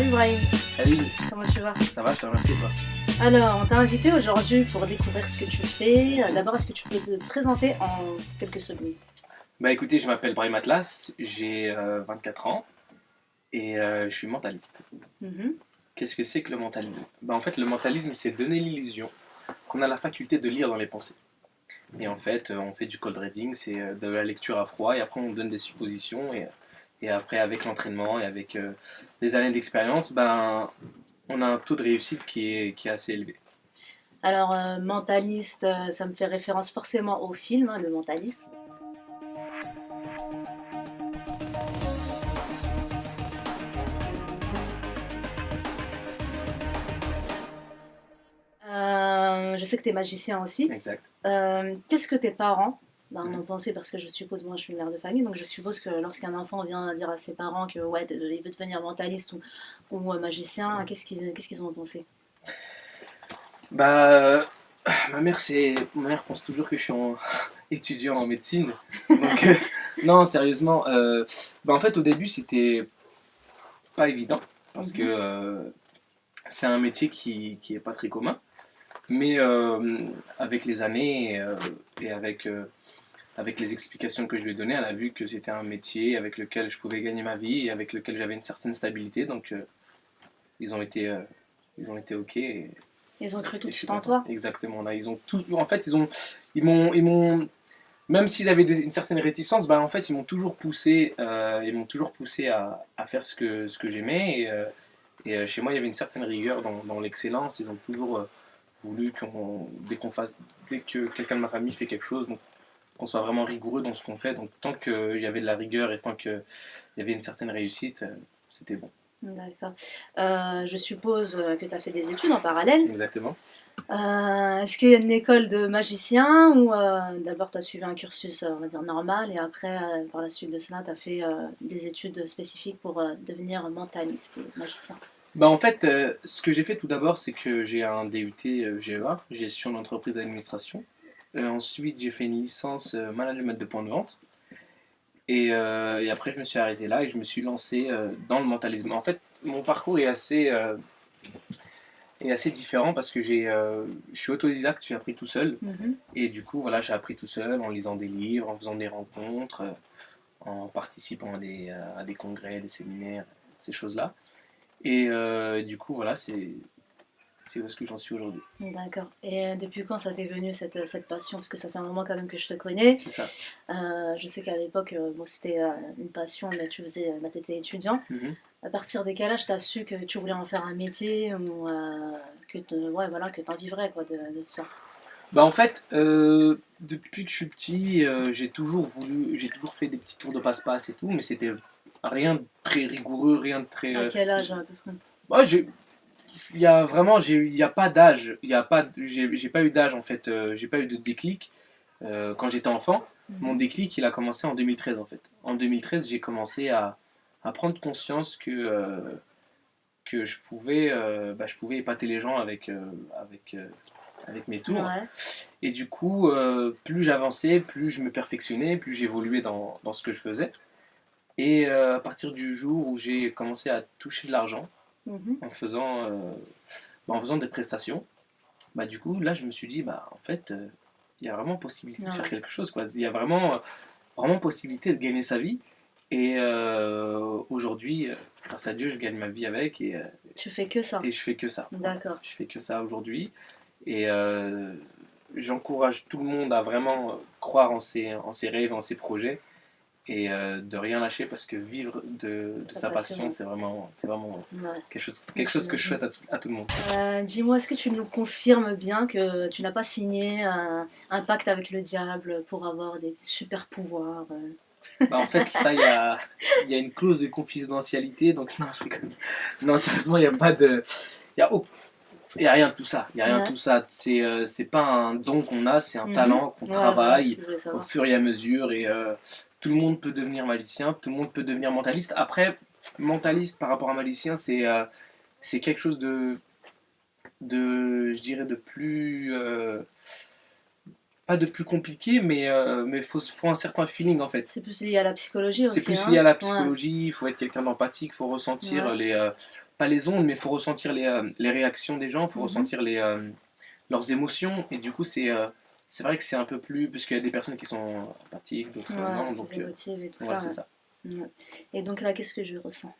Salut Brahim, Salut, comment tu vas? ça va, je te remercie toi. Alors, on t'a invité aujourd'hui pour découvrir ce que tu fais. D'abord, est-ce que tu peux te présenter en quelques secondes? Bah écoutez, je m'appelle Brahim Atlas, j'ai 24 ans et je suis mentaliste. Mhm. Qu'est-ce que c'est que le mentalisme? Bah en fait, le mentalisme, c'est donner l'illusion qu'on a la faculté de lire dans les pensées. Et en fait, on fait du cold reading, c'est de la lecture à froid et après on donne des suppositions et après avec l'entraînement et avec les années d'expérience, ben on a un taux de réussite qui est assez élevé. Alors, mentaliste, ça me fait référence forcément au film, hein, Le Mentaliste. Je sais que tu es magicien aussi. Exact. Qu'est-ce que tes parents en Mhm. ont pensé? Parce que je suppose, moi je suis une mère de famille, donc je suppose que lorsqu'un enfant vient dire à ses parents que ouais, il veut devenir mentaliste ou magicien, qu'est-ce qu'ils en ont pensé? Bah, ma mère pense toujours que je suis étudiant en médecine. Donc, non, sérieusement, bah, en fait, au début, c'était pas évident parce que Mhm. c'est un métier qui est pas très commun. Mais avec les années et avec les explications que je lui ai données, elle a vu que c'était un métier avec lequel je pouvais gagner ma vie et avec lequel j'avais une certaine stabilité. Donc, ils ont été, euh, ils ont été OK. Ils ont cru tout Et de je suis suite en content. toi. Exactement. Là, ils ont tout. En fait, même s'ils avaient une certaine réticence, bah, en fait, ils m'ont toujours poussé à faire ce que j'aimais. Chez moi, il y avait une certaine rigueur dans l'excellence. Ils ont toujours voulu dès que quelqu'un de ma famille fait quelque chose, donc qu'on soit vraiment rigoureux dans ce qu'on fait. Donc, tant qu'il y avait de la rigueur et tant qu'il y avait une certaine réussite, c'était bon. D'accord. Je suppose que tu as fait des études en parallèle. Exactement. Est-ce qu'il y a une école de magicien ou d'abord tu as suivi un cursus on va dire normal et après par la suite de cela tu as fait des études spécifiques pour devenir mentaliste et magicien? Bah en fait, ce que j'ai fait tout d'abord, c'est que j'ai un DUT GEA, gestion d'entreprise d'administration. Ensuite, j'ai fait une licence management de points de vente. Et après, je me suis arrêté là et je me suis lancé dans le mentalisme. En fait, mon parcours est assez différent parce que je suis autodidacte, j'ai appris tout seul. Mhm. Et du coup, voilà, j'ai appris tout seul en lisant des livres, en faisant des rencontres, en participant à des congrès, des séminaires, ces choses-là. Du coup, voilà, c'est où est-ce que j'en suis aujourd'hui. D'accord. Et depuis quand ça t'est venu cette passion? Parce que ça fait un moment quand même que je te connais. C'est ça. Je sais qu'à l'époque, bon, c'était une passion, mais tu faisais, bah, t'étais étudiant. Mhm. À partir de quel âge t'as su que tu voulais en faire un métier ou ouais, voilà, que t'en vivrais quoi, de ça? Bah en fait, depuis que je suis petit, j'ai toujours fait des petits tours de passe-passe et tout, mais c'était rien de très rigoureux, rien de très. À quel âge à peu près? Moi, il y a vraiment, il y a pas d'âge, il y a pas, j'ai pas eu d'âge en fait, j'ai pas eu de déclic quand j'étais enfant. Mon Mhm. déclic, il a commencé en 2013 en fait. En 2013, j'ai commencé à prendre conscience que je pouvais épater les gens avec mes tours. Ouais. Et du coup, plus j'avançais, plus je me perfectionnais, plus j'évoluais dans ce que je faisais. Et à partir du jour où j'ai commencé à toucher de l'argent Mhm. en faisant des prestations, bah du coup là je me suis dit bah en fait il y a vraiment possibilité de faire Ouais. quelque chose quoi. Il y a vraiment possibilité de gagner sa vie. Et aujourd'hui, grâce à Dieu, je gagne ma vie avec Tu fais que ça. et je fais que ça. Voilà. D'accord. Je fais que ça aujourd'hui. Et j'encourage tout le monde à vraiment croire en ses rêves, en ses projets et de rien lâcher parce que vivre de Ça sa passion, passionne. c'est vraiment Ouais. quelque chose que je J'imagine. souhaite à tout le monde. Dis-moi, est-ce que tu nous confirmes bien que tu n'as pas signé un pacte avec le diable pour avoir des super pouvoirs? Bah, en fait, ça, il y a une clause de confidentialité, donc non, je rigole. Non, sérieusement, il n'y a pas de. Il y a, au- il y a rien de tout ça. Il y a rien de Ouais. tout ça. C'est pas un don qu'on a, c'est un Mhm. talent qu'on Ouais, voilà ce travaille que je voulais au savoir. fur et à mesure. Et tout le monde peut devenir magicien, tout le monde peut devenir mentaliste. Après, mentaliste par rapport à magicien, c'est quelque chose je dirais, de plus. Pas de plus compliqué, mais faut un certain feeling en fait. C'est plus lié à la psychologie C'est aussi, plus lié hein? à la Ouais. psychologie, il faut être quelqu'un d'empathique, il faut ressentir Ouais. pas les ondes, mais il faut ressentir les réactions des gens, il faut Mhm. ressentir leurs émotions. Et du coup, c'est vrai que c'est un peu plus. Parce qu'il y a des personnes qui sont apathiques, d'autres Ouais, non. plus Donc, émotive et tout voilà, ça. c'est Ouais. ça. Ouais. Et donc là, qu'est-ce que je ressens?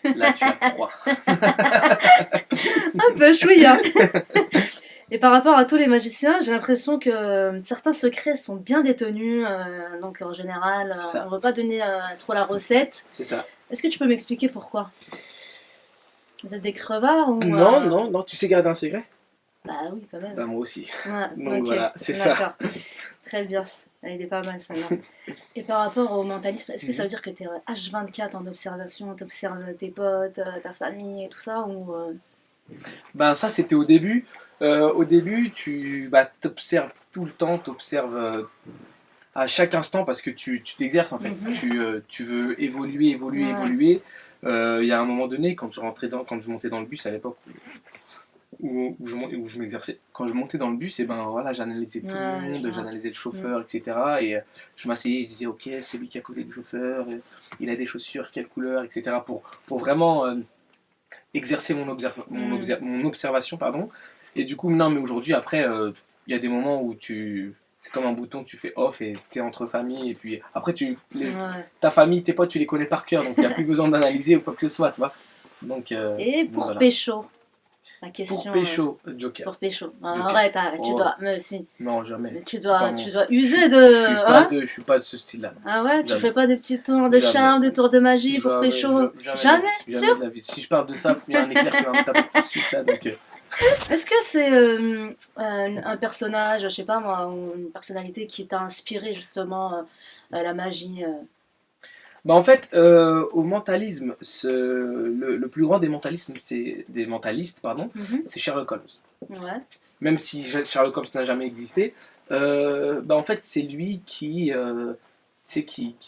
Là, tu as froid. Un peu chouïa. Et par rapport à tous les magiciens, j'ai l'impression que certains secrets sont bien détenus. Donc en général, C'est on ça. ne veut pas donner trop la recette. C'est ça. Est-ce que tu peux m'expliquer pourquoi? Vous êtes des crevards ou Non, non, non, tu sais garder un secret? Bah oui, quand même. Bah, moi aussi. Ouais, Donc ok, voilà, c'est ça. d'accord. Très bien. Elle est pas mal celle-là. Et par rapport au mentalisme, est-ce que ça veut dire que tu es H24 en observation, tu observes tes potes, ta famille et tout ça ou Ben ça c'était au début. Au début, tu t'observes tout le temps, t'observes à chaque instant parce que tu t'exerces en fait. Mhm. Tu veux évoluer, évoluer, Ouais. évoluer. Il y a un moment donné, quand je montais dans le bus à l'époque où je m'exerçais, quand je montais dans le bus, et ben voilà, j'analysais tout le Ouais, je monde, vois. j'analysais le chauffeur, etc. Et je m'asseyais, je disais ok, celui qui est à côté du chauffeur, il a des chaussures, quelle couleur, etc. Pour vraiment exercer Mm. mon observation, pardon. Et du coup, non, mais aujourd'hui, après, il y a des moments où c'est comme un bouton, tu fais off et t'es entre famille. Et puis après, Ouais. ta famille, tes potes, tu les connais par cœur, donc il n'y a plus besoin d'analyser ou quoi que ce soit, tu vois. Et Donc pour voilà. pécho, la Pour question pécho, Joker. pour pécho. Ah, Joker. arrête, arrête, tu Oh, dois. Mais si, non, jamais. mais tu C'est pas dois, mon. tu dois user de, hein? Je suis pas de ce style-là. Ah ouais, tu Jamais. fais pas des petits tours de Jamais. charme, des tours de magie pour Jamais, pécho? jamais de la Jamais, vie. Jamais sûr? de la vie. Si je parle de ça, il y a un éclair qui va me taper tout de suite là. Donc, Est-ce que c'est un personnage, je sais pas moi, ou une personnalité qui t'a inspiré justement la magie bah en fait, au mentalisme, le plus grand des mentalistes, pardon, Mhm. c'est Sherlock Holmes. Ouais, Même si Sherlock Holmes n'a jamais existé, en fait, c'est lui qui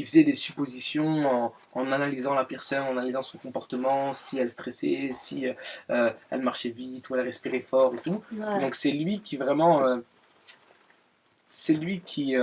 faisait des suppositions en analysant la personne, en analysant son comportement, si elle stressait, si elle marchait vite ou elle respirait fort et tout. ouais. Donc c'est lui qui vraiment, c'est lui qui est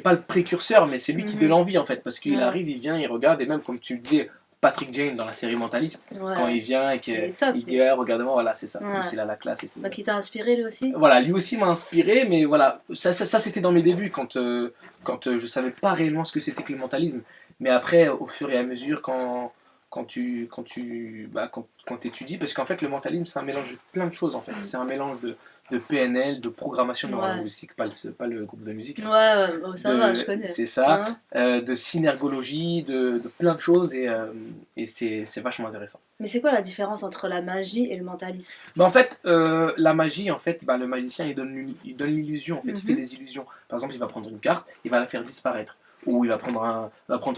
pas le précurseur, mais c'est lui qui donne Mhm. envie en fait, parce qu'il Ouais. arrive, il vient, il regarde, et même comme tu le disais, Patrick Jane dans la série Mentaliste, quand Ouais. il vient et Il qu'il est top, il dit lui. ouais, regarde-moi, voilà, c'est ça, Ouais. lui, il a la classe et tout. Donc il t'a inspiré lui aussi? Voilà, lui aussi m'a inspiré, mais voilà, ça c'était dans mes débuts, quand je savais pas réellement ce que c'était que le mentalisme. Mais après, au fur et à mesure, quand étudies, parce qu'en fait, le mentalisme, c'est un mélange de plein de choses, en fait. Mm. C'est un mélange de PNL, de programmation Ouais. neurolinguistique, pas le groupe de musique. Ouais, oh, ça va, je connais. C'est ça, Hein. de synergologie, de plein de choses, et c'est vachement intéressant. Mais c'est quoi la différence entre la magie et le mentalisme? En fait, la magie, en fait, le magicien, il donne l'illusion, en fait, il fait Mhm. des illusions. Par exemple, il va prendre une carte, il va la faire disparaître. Ou il va prendre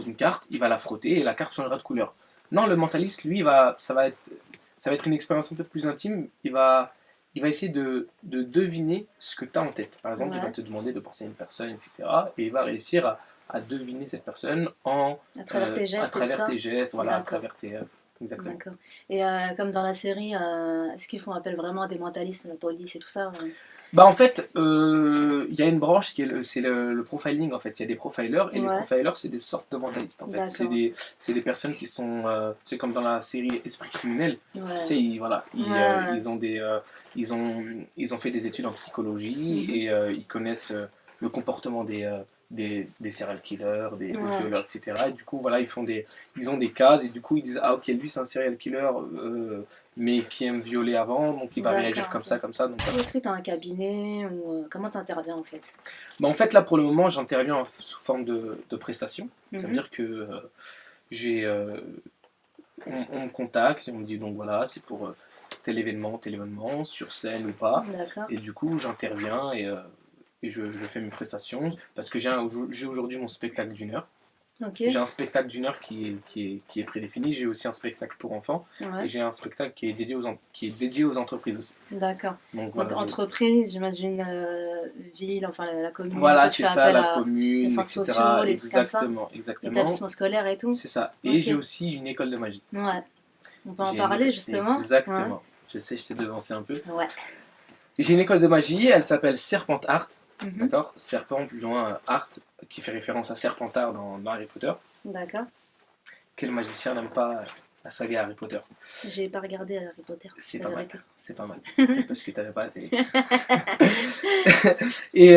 une carte, il va la frotter et la carte changera de couleur. Non, le mentaliste, lui, ça va être une expérience un peu plus intime. Il va essayer de deviner ce que tu as en tête. Par exemple, il va Ouais. te demander de penser à une personne, etc. Et il va réussir à deviner cette personne À travers tes à gestes et tout travers ça? tes gestes, voilà, à D'accord. travers tes. Exactement. D'accord. Et comme dans la série, est-ce qu'ils font appel vraiment à des mentalistes, la police et tout ça? En fait, il y a une branche c'est le profiling en fait. Il y a des profilers et les Ouais, profilers c'est des sortes de mentalistes en fait. d'accord. C'est des personnes qui sont, c'est comme dans la série Esprit criminel. Tu Ouais. sais, Ouais. ils ont ils ont fait des études en psychologie Mhm. et ils connaissent le comportement des serial killers, des Ouais. violeurs, etc. Et du coup, voilà, ils ont des cases et du coup ils disent ah ok lui c'est un serial killer mais qui aime violer avant donc il va réagir D'accord, comme ok. ça comme ça donc Ou est-ce que tu as un cabinet ou comment tu interviens en fait? en fait, là, pour le moment, j'interviens sous forme de prestation. Ça veut Mhm. dire que j'ai, on me contacte et on me dit donc voilà, c'est pour tel événement, sur scène ou pas. D'accord. Et du coup, j'interviens et je fais mes prestations parce que j'ai aujourd'hui mon spectacle d'une heure. Ok. J'ai un spectacle d'une heure qui est prédéfini. J'ai aussi un spectacle pour enfants et Ouais. j'ai un spectacle qui est dédié aux entreprises aussi. D'accord. Donc Donc voilà, entreprise, j'imagine ville, enfin la commune, voilà, tu c'est fais ça, appel la à commune, les centres etc. sociaux, les trucs comme ça, Exactement. établissements scolaires et tout. C'est ça. Et Ok. j'ai aussi une école de magie. Ouais. On peut en J'ai une parler école- justement. Exactement. Je sais, je t'ai devancé un peu. Ouais. J'ai une école de magie, elle s'appelle Serpent Art. Mhm. D'accord. Serpent, plus loin, Art, qui fait référence à Serpentard dans Harry Potter. D'accord. Quel magicien la saga Harry Potter. J'ai pas regardé Harry Potter, C'est la pas mal. vérité. C'est pas mal. C'était parce que t'avais pas la télé. Et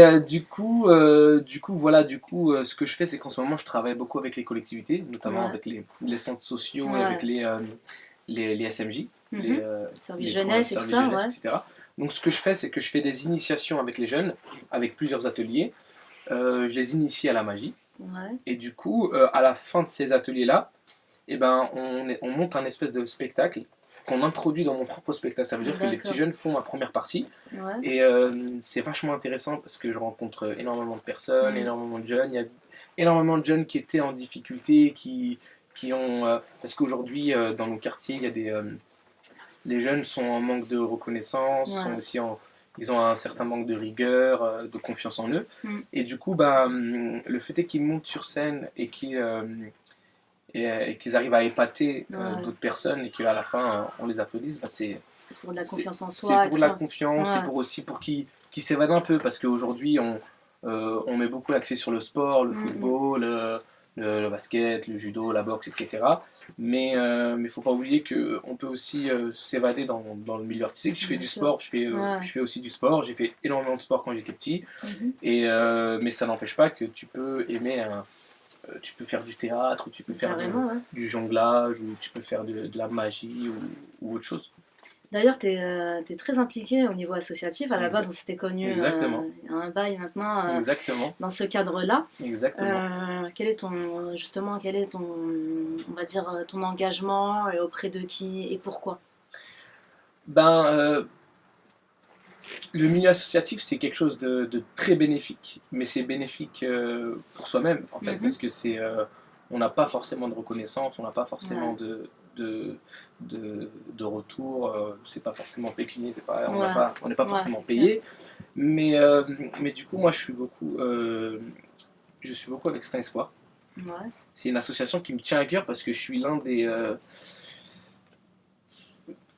voilà, ce que je fais, c'est qu'en ce moment, je travaille beaucoup avec les collectivités, notamment Ouais. avec les centres sociaux et Ouais. avec les SMJ, Mhm. Service les jeunesse et tout services ça, jeunesse, ouais. etc. Donc, ce que je fais, c'est que je fais des initiations avec les jeunes, avec plusieurs ateliers. Je les initie à la magie. Ouais. Et du coup, à la fin de ces ateliers-là, eh ben, on monte un espèce de spectacle qu'on introduit dans mon propre spectacle. Ça veut dire que les petits D'accord. jeunes font ma première partie. Ouais. Et c'est vachement intéressant parce que je rencontre énormément de personnes, Mm. énormément de jeunes. Il y a énormément de jeunes qui étaient en difficulté, qui ont... parce qu'aujourd'hui, dans nos quartiers, il y a les jeunes sont en manque de reconnaissance, Ouais. sont aussi ils ont un certain manque de rigueur, de confiance en eux. Mm. Et du coup, bah, le fait est qu'ils montent sur scène et qu'ils arrivent à épater Ouais. d'autres personnes et qu'à la fin, on les applaudisse, bah, C'est pour de la c'est confiance en c'est soi et pour tout de la ça. confiance, Ouais. c'est pour aussi pour qu'ils s'évadent un peu, parce qu'aujourd'hui, on met beaucoup l'accès sur le sport, le football, le basket, le judo, la boxe, etc. Mais faut pas oublier qu'on peut aussi s'évader dans le milieu artistique. Je fais Bien du sûr. sport, Ouais. je fais aussi du sport, j'ai fait énormément de sport quand j'étais petit, Mhm. mais ça n'empêche pas que tu peux aimer tu peux faire du théâtre, ou tu peux faire Carrément, ouais. du jonglage, ou tu peux faire de la magie, ou autre chose. D'ailleurs, t'es très impliqué au niveau associatif. À la base, on s'était connus Exactement. il y a un bail maintenant Exactement. dans ce cadre-là. Exactement. Quel est ton, on va dire, ton engagement et auprès de qui et pourquoi? Ben, le milieu associatif, c'est quelque chose de très bénéfique, mais c'est bénéfique pour soi-même, en fait, Mhm. parce que on n'a pas forcément de reconnaissance, on n'a pas forcément Ouais. de retour, c'est pas forcément pécunier, Ouais. on n'est pas Ouais, forcément c'est payé, mais du coup, moi, je suis beaucoup avec Saint Espoir. Ouais. C'est une association qui me tient à cœur parce que je suis l'un des...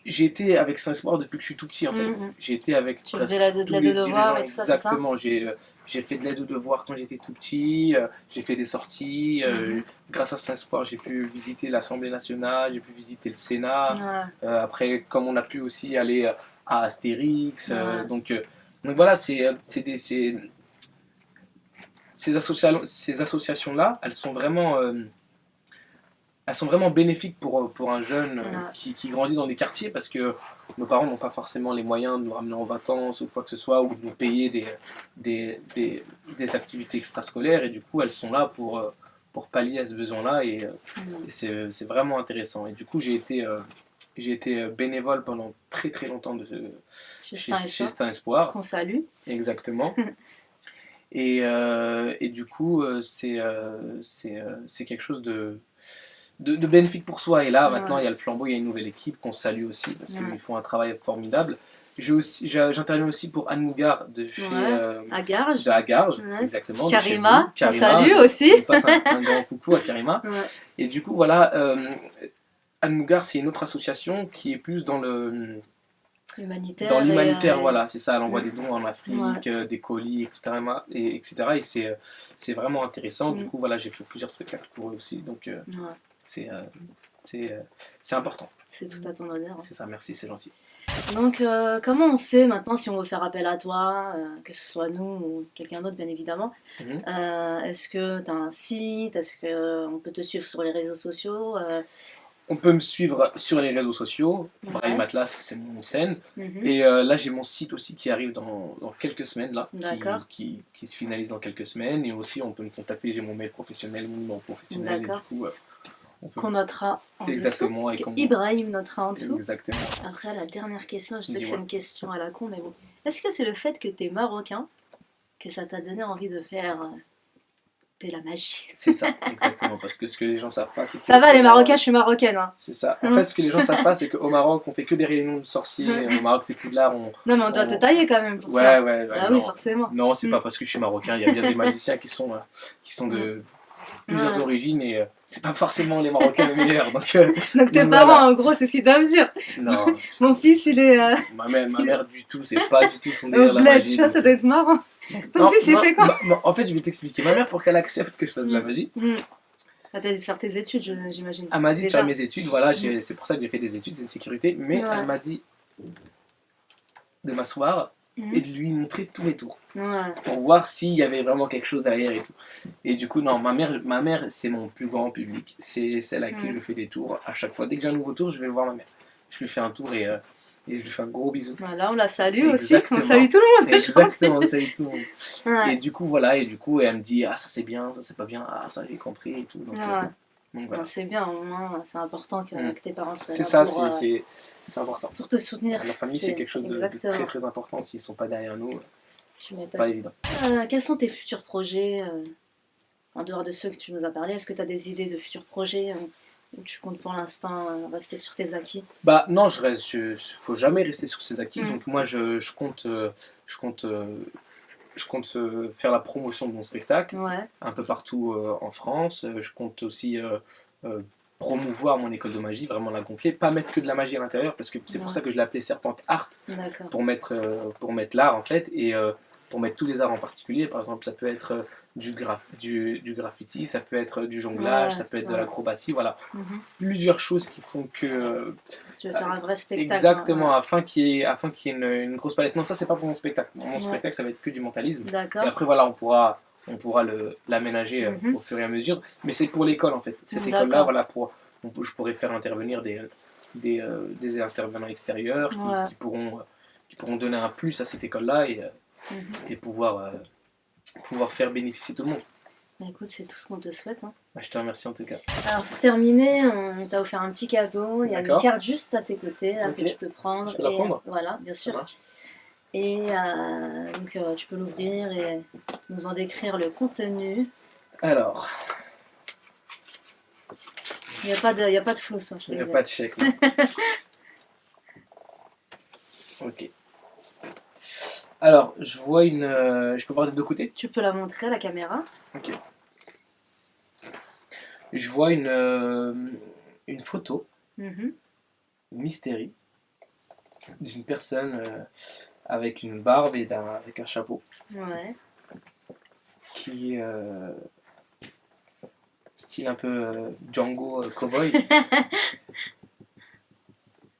j'ai été avec Saint Espoir depuis que je suis tout petit, en fait. Mhm. J'ai été avec Tu presque faisais de tous l'aide les de devoirs dirigeants, et tout ça, c'est ça? exactement. J'ai fait de l'aide aux devoirs quand j'étais tout petit, j'ai fait des sorties. Grâce à Saint Espoir, j'ai pu visiter l'Assemblée nationale, j'ai pu visiter le Sénat. Ouais. Après, comme on a pu aussi aller à Astérix. Ouais. Donc voilà, ces associations-là, elles sont vraiment bénéfiques pour un jeune Ouais. qui grandit dans des quartiers, parce que nos parents n'ont pas forcément les moyens de nous ramener en vacances ou quoi que ce soit, ou de nous payer des activités extrascolaires, et du coup elles sont là pour pallier à ce besoin-là, et c'est vraiment intéressant. Et du coup j'ai été bénévole pendant très très longtemps chez Saint Espoir. Qu'on salue. Exactement. Et du coup, c'est quelque chose de bénéfique pour soi. Et là, maintenant, il y a le flambeau, il y a une nouvelle équipe qu'on salue aussi, parce qu'ils font un travail formidable. J'interviens aussi pour Anne Mougard de chez à Garges. de Garges, Ouais. exactement. Karima, on Karima, salue aussi. on passe un grand coucou à Karima. Ouais. Et du coup, voilà, Anne Mougard, c'est une autre association qui est plus dans Humanitaire. Dans l'humanitaire, voilà, c'est ça. Elle envoie des dons en Afrique, Ouais. des colis, etc. Et c'est vraiment intéressant. Du coup, voilà, j'ai fait plusieurs spectacles pour eux aussi. Donc, c'est important. C'est tout à ton honneur. C'est ça, merci, c'est gentil. Donc, comment on fait maintenant si on veut faire appel à toi, que ce soit nous ou quelqu'un d'autre, bien évidemment? Est-ce que tu as un site? Est-ce qu'on peut te suivre sur les réseaux sociaux? On peut me suivre sur les réseaux sociaux. Ouais. Brahim Atlas, c'est mon scène. Mhm. Et là, j'ai mon site aussi qui arrive dans quelques semaines, là, D'accord. qui se finalise dans quelques semaines. Et aussi, on peut me contacter. J'ai mon mail professionnel, mon numéro professionnel. Et du D'accord. coup, Qu'on notera en exactement, dessous. et qu'on- Ibrahim notera en dessous. Exactement. Après, la dernière question, je sais que Dis-moi. c'est une question à la con, mais bon. Est-ce que c'est le fait que tu es marocain que ça t'a donné envie de faire de la magie? C'est ça, exactement. Parce que ce que les gens savent pas, c'est que... Ça va, les Marocains, je suis marocaine. Hein. C'est ça. En fait, ce que les gens savent pas, c'est qu'au Maroc, on fait que des réunions de sorciers. Au Maroc, c'est plus de l'art. Non, mais on doit te tailler quand même pour Ouais, ça. ouais, Ah non. oui, forcément. Non, c'est pas parce que je suis marocain. Il y a bien des magiciens qui sont de plusieurs origines, et c'est pas forcément les Marocains les meilleurs. Donc Donc tes donc parents, voilà. en gros, c'est ce qu'ils doivent dire. Non, Mon fils, il est ma mère du tout, c'est pas du tout son au délire, la bled, magie. tu vois, ça doit être marrant. Ton Non, fils, il fait quoi? en fait, je vais t'expliquer. Ma mère, pour qu'elle accepte que je fasse de la magie, Ah, t'as dit de faire tes études, j'imagine. Elle m'a dit de Déjà. faire mes études, voilà, c'est pour ça que j'ai fait des études, c'est une sécurité, mais Ouais. elle m'a dit de m'asseoir Mhm. et de lui montrer tout et tout, Ouais. pour voir s'il y avait vraiment quelque chose derrière et tout. Et du coup, non, ma mère c'est mon plus grand public, c'est celle à qui Mm. je fais des tours à chaque fois. Dès que j'ai un nouveau tour, je vais voir ma mère. Je lui fais un tour et je lui fais un gros bisou. Voilà, on la salue aussi. Exactement. On salue tout le monde Exactement, aujourd'hui. ça y est, tout le monde. Ouais. Et du coup, voilà, et du coup, elle me dit, ah, ça c'est bien, ça c'est pas bien, ah, ça j'ai compris et tout. Donc Ouais. voilà. Non, c'est bien, au moins, c'est important que tes parents soient C'est là ça, c'est important. pour te soutenir. La famille, c'est quelque chose de Exactement. très très important. S'ils sont pas derrière nous, Tu c'est m'étonnes. pas évident. Quels sont tes futurs projets en dehors de ceux que tu nous as parlé? Est-ce que tu as des idées de futurs projets ou tu comptes pour l'instant rester sur tes acquis? Bah non, faut jamais rester sur ses acquis. Mm. Donc moi, je compte faire la promotion de mon spectacle Ouais. un peu partout en France. Je compte aussi promouvoir mon école de magie, vraiment la gonfler, pas mettre que de la magie à l'intérieur, parce que c'est pour Ouais. ça que je l'ai appelée Serpente Art, D'accord. pour mettre l'art en fait, et pour mettre tous les arts en particulier. Par exemple, ça peut être du graffiti, ça peut être du jonglage, Ouais, ça peut être de ouais. l'acrobatie, voilà. Mhm. Plusieurs choses qui font que... Tu veux faire un vrai spectacle. exactement, Hein, afin qu'il y ait une grosse palette. Non, ça c'est pas pour mon spectacle. Mon Ouais. spectacle, ça va être que du mentalisme. ouais. Et D'accord. après, voilà, on pourra l'aménager Mhm. au fur et à mesure. Mais c'est pour l'école, en fait. Cette D'accord. école-là, voilà, je pourrais faire intervenir des intervenants extérieurs Ouais. qui pourront donner un plus à cette école-là Mhm. et pouvoir faire bénéficier tout le monde. Bah, écoute, c'est tout ce qu'on te souhaite. Hein. Bah, je te remercie en tout cas. Alors pour terminer, on t'a offert un petit cadeau. Il y a une D'accord. carte juste à tes côtés là, Ok. que tu peux prendre. Je peux la prendre? Voilà, bien Ça sûr. marche. Et donc tu peux l'ouvrir et nous en décrire le contenu. Alors, Il n'y a pas de flous, hein, je il n'y vais a dire. pas de chèque. non. Ok. Alors, je vois je peux voir des deux côtés? Tu peux la montrer à la caméra. Ok. Je vois une photo, Mhm. une mystérie, d'une personne avec une barbe et avec un chapeau, Ouais. qui est style un peu Django cowboy.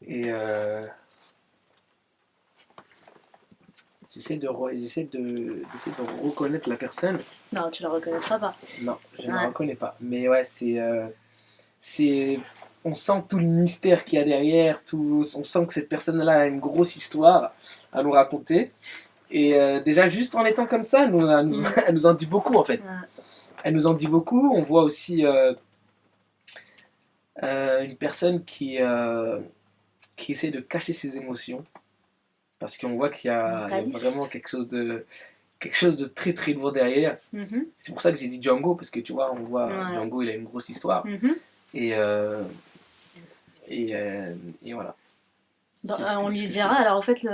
Et j'essaie de reconnaître la personne. Non, tu la reconnaîtras pas. Non, je ne Ouais. la reconnais pas. Mais ouais, on sent tout le mystère qu'il y a derrière, on sent que cette personne-là a une grosse histoire à nous raconter. Et déjà, juste en étant comme ça, elle nous en dit beaucoup en fait. Ouais. Elle nous en dit beaucoup. On voit aussi une personne qui essaie de cacher ses émotions. Parce qu'on voit qu'il y a vraiment quelque chose de très très lourd derrière. Mhm. C'est pour ça que j'ai dit Django, parce que tu vois, on voit Ouais. Django, il a une grosse histoire. Mhm. Et voilà. Bon, C'est ce que- on ce lui que je dira. fais. Alors en fait,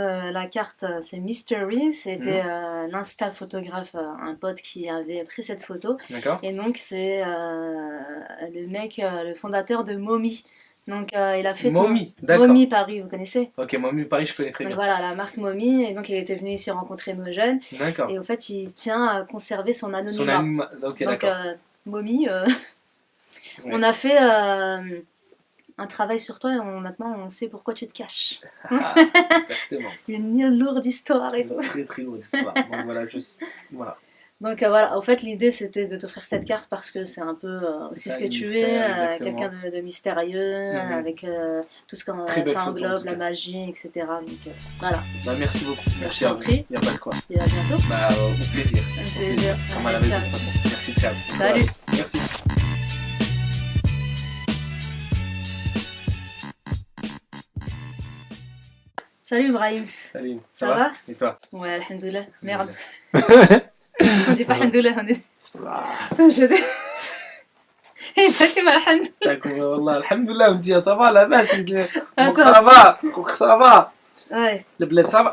c'est Mystery. C'était l'insta photographe, un pote qui avait pris cette photo. D'accord. Et donc c'est le mec, le fondateur de Momi. Donc il a fait Momi, d'accord. Momi Paris, vous connaissez? Ok, Momi Paris, je connais très Donc bien. voilà, la marque Momi. Et donc il était venu ici rencontrer nos jeunes. D'accord. Et au fait, il tient à conserver son Son anonymat. anonymat. Ok, Donc d'accord. Momi, Ouais. on a fait un travail sur toi et maintenant on sait pourquoi tu te caches. Ah, exactement. Une lourde histoire et tout. Une très très lourde histoire. Donc voilà, voilà. Donc voilà, en fait l'idée c'était de t'offrir cette carte parce que c'est un peu aussi ça, ce que le tu mystère, es, exactement. quelqu'un de mystérieux, Mhm. avec tout ce que Très belle ça photo, en englobe, tout la cas. magie, etc. Donc voilà, Bah, merci beaucoup. Merci t'en à vous. prie. Il n'y a pas de quoi. et à bientôt. Bah, au plaisir. Un Au plaisir. Comme à la Allez, maison de ciao. toute façon. Merci, ciao. Salut. Ouais, merci. Salut Ibrahim. Salut. Ça va? Et toi? Ouais, alhamdoulilah. Merde. On dit pas alhamdoulilah, on dit. Ah, Attends, je dis. Et là tu m'as alhamdoulilah. d'accord, والله الحمد لله وانت ça va لا باس Attends. ça va ça va Ouais. البلاد ça va